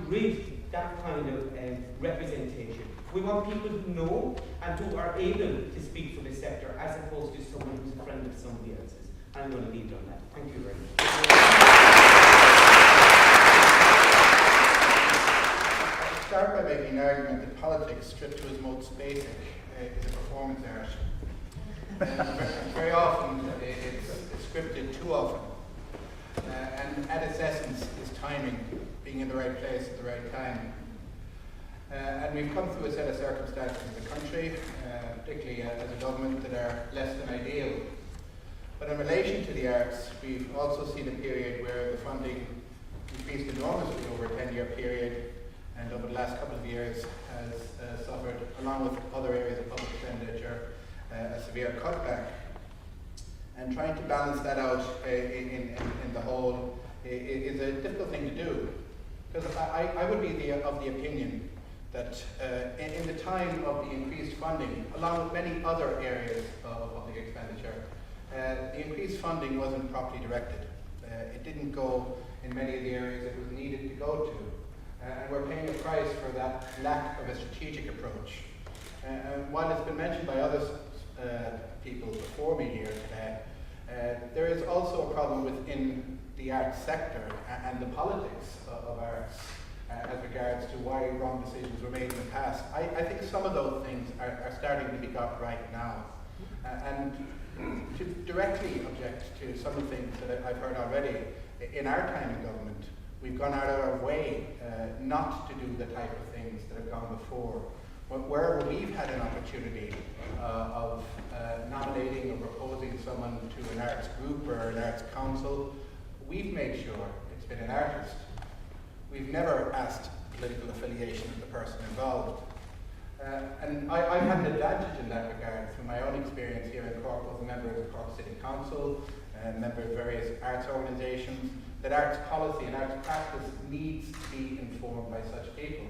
rid that kind of representation. We want people who know and who are able to speak for the sector, as opposed to someone who's a friend of somebody else's. I'm going to leave it on that. Thank you very much. I'll start by making an argument that politics, stripped to its most basic, is a performance art. Very often it's scripted too often. And at its essence is timing, being in the right place at the right time. And we've come through a set of circumstances in the country, particularly as a government, that are less than ideal. But in relation to the arts, we've also seen a period where the funding increased enormously over a 10-year period, and over the last couple of years has suffered, along with other areas of public expenditure, a severe cutback. And trying to balance that out in the whole is a difficult thing to do. Because I would be of the opinion that in the time of the increased funding, along with many other areas of public expenditure, the increased funding wasn't properly directed. It didn't go in many of the areas it was needed to go to. And we're paying a price for that lack of a strategic approach. And while it's been mentioned by other people before me here today, there is also a problem within the arts sector and the politics of arts as regards to why wrong decisions were made in the past. I think some of those things are starting to be got right now. And to directly object to some of the things that I've heard already, in our time in government, we've gone out of our way not to do the type of things that have gone before. Wherever we've had an opportunity of nominating or proposing someone to an arts group or an arts council, we've made sure it's been an artist. We've never asked political affiliation of the person involved. And I've had an advantage in that regard through my own experience here in Cork, as a member of the Cork City Council, a member of various arts organisations, that arts policy and arts practice needs to be informed by such people.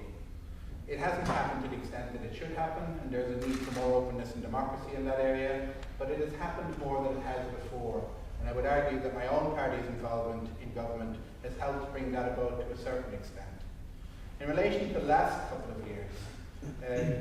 It hasn't happened to the extent that it should happen, and there's a need for more openness and democracy in that area, but it has happened more than it has before. And I would argue that my own party's involvement in government has helped bring that about to a certain extent. In relation to the last couple of years,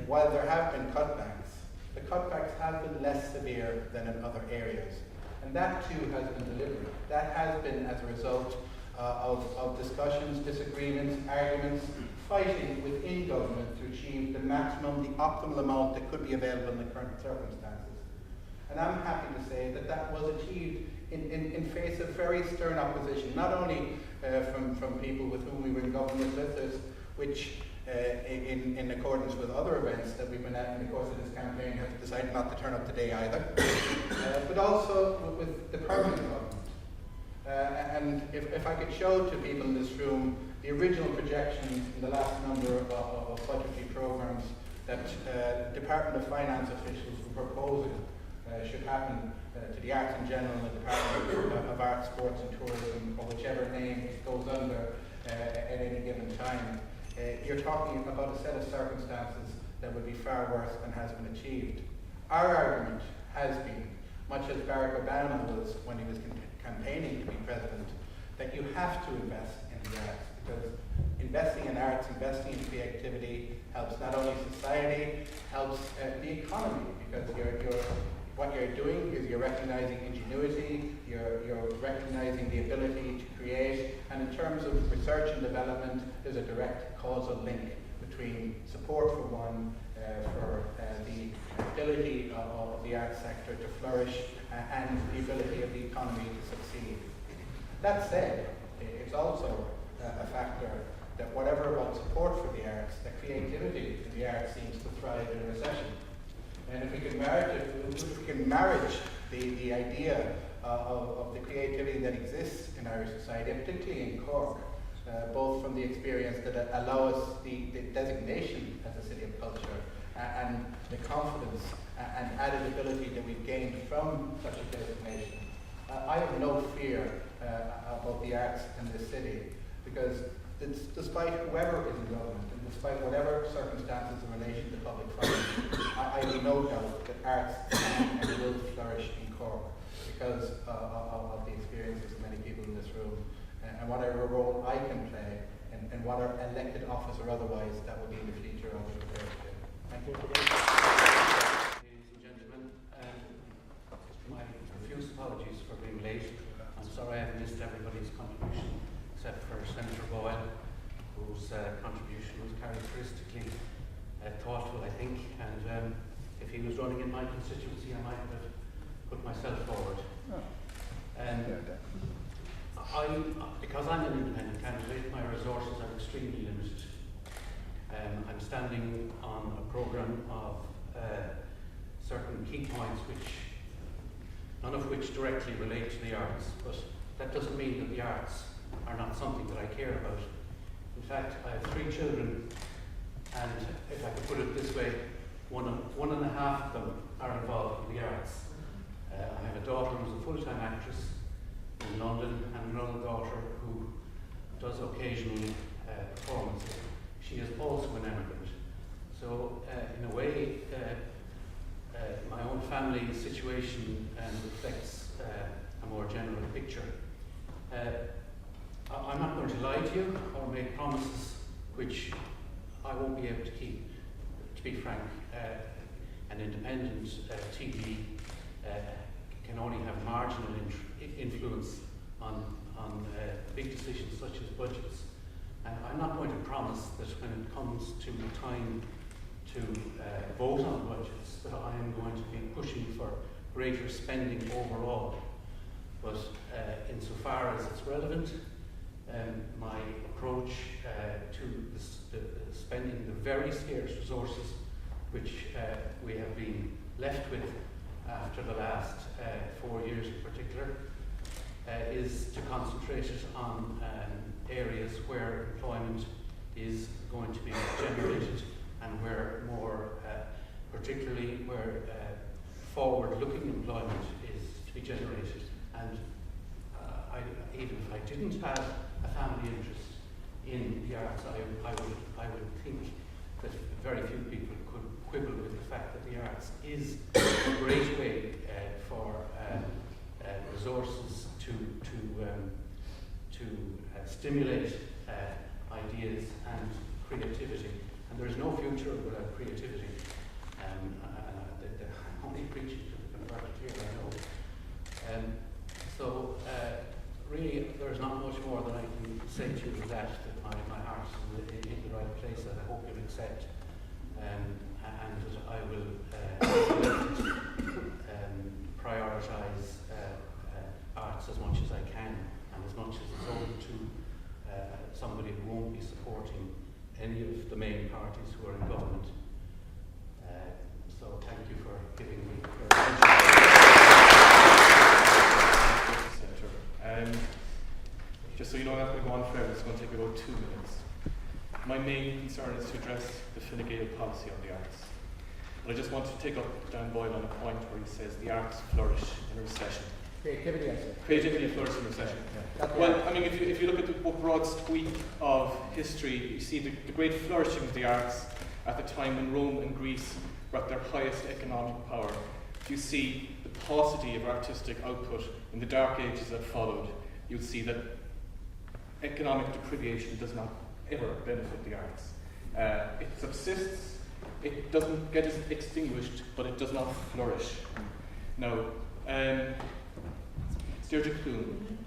while there have been cutbacks, the cutbacks have been less severe than in other areas. And that too has been deliberate. That has been as a result of discussions, disagreements, arguments, fighting within government to achieve the maximum, the optimal amount that could be available in the current circumstances. And I'm happy to say that that was achieved in face of very stern opposition, not only from people with whom we were in government with us, which in accordance with other events that we've been at in the course of this campaign have decided not to turn up today either, but also with the permanent government. And if I could show to people in this room the original projections in the last number of budgetary programs that Department of Finance officials were proposing should happen to the arts in general, and the Department of Arts, Sports and Tourism, or whichever name it goes under at any given time, you're talking about a set of circumstances that would be far worse than has been achieved. Our argument has been, much as Barack Obama was when he was campaigning to be president, that you have to invest in the arts, because investing in arts, investing in creativity helps not only society, helps the economy, because what you're doing is you're recognizing ingenuity, you're recognizing the ability to create, and in terms of research and development, there's a direct causal link between support for one, for the ability of the arts sector to flourish, and the ability of the economy to succeed. That said, it's also a factor that whatever about support for the arts, the creativity in the arts seems to thrive in a recession. And if we can marriage the idea of the creativity that exists in Irish society, and particularly in Cork, both from the experience that allow us the designation as a city of culture, and the confidence and added ability that we've gained from such a designation, I have no fear about the arts in this city, because despite whoever is in government, and despite whatever circumstances in relation to public funding, I have no doubt that arts can and will flourish in Cork because of the experiences of many people in this room, and whatever role I can play in in whatever elected office or otherwise that would be in the future. I would refer to. Thank you. Ladies and gentlemen, my profuse apologies for being late. I'm sorry I have missed everybody's contribution except for Senator Boyle, whose contribution was characteristically thoughtful, I think, and if he was running in my constituency, I might have put myself forward. Because I'm an independent candidate, my resources are extremely limited. I'm standing on a programme of certain key points, none of which directly relate to the arts, but that doesn't mean that the arts are not something that I care about. In fact, I have 3 children, and if I could put it this way, one and a half of them are involved in the arts. I have a daughter who's a full-time actress in London, and another daughter who does occasionally performances. She is also an emigrant. So, in a way, my own family situation reflects a more general picture. I'm not going to lie to you or make promises which I won't be able to keep. To be frank, an independent TV can only have marginal influence on big decisions such as budgets. And I'm not going to promise that when it comes to time to vote on budgets that I am going to be pushing for greater spending overall. But insofar as it's relevant, my approach to the spending the very scarce resources which we have been left with after the last 4 years in particular is to concentrate it on areas where employment is going to be generated and where more, particularly where forward-looking employment is to be generated. And even if I didn't have a family interest in the arts, I would think that very few people could quibble with the fact that the arts is a great way for resources to stimulate ideas and creativity. And there is no future without creativity. I'm only preaching to the converted here, I know. So really, there's not much more that I can say to you with that my heart is in the right place, that I hope you'll accept. And that I will prioritise arts as much as I can, and as much as it's open to somebody who won't be supporting any of the main parties who are in government. So thank you for giving me your attention. Just so you know, I'm not going to go on forever, it's going to take about 2 minutes. My main concern is to address the finigated policy on the arts. But I just want to take up Dan Boyle on a point where he says the arts flourish in a recession. Creativity, I said. Creativity flourishes in recession. Yeah. Well, I mean, if you look at the broad sweep of history, you see the great flourishing of the arts at the time when Rome and Greece were at their highest economic power. You see the paucity of artistic output in the dark ages that followed. You'll see that economic deprivation does not ever benefit the arts. It subsists, it doesn't get extinguished, but it does not flourish. Now, Deirdre Clune,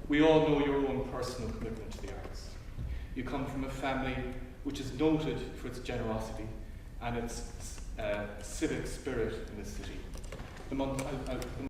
we all know your own personal commitment to the arts. You come from a family which is noted for its generosity and its civic spirit in this city.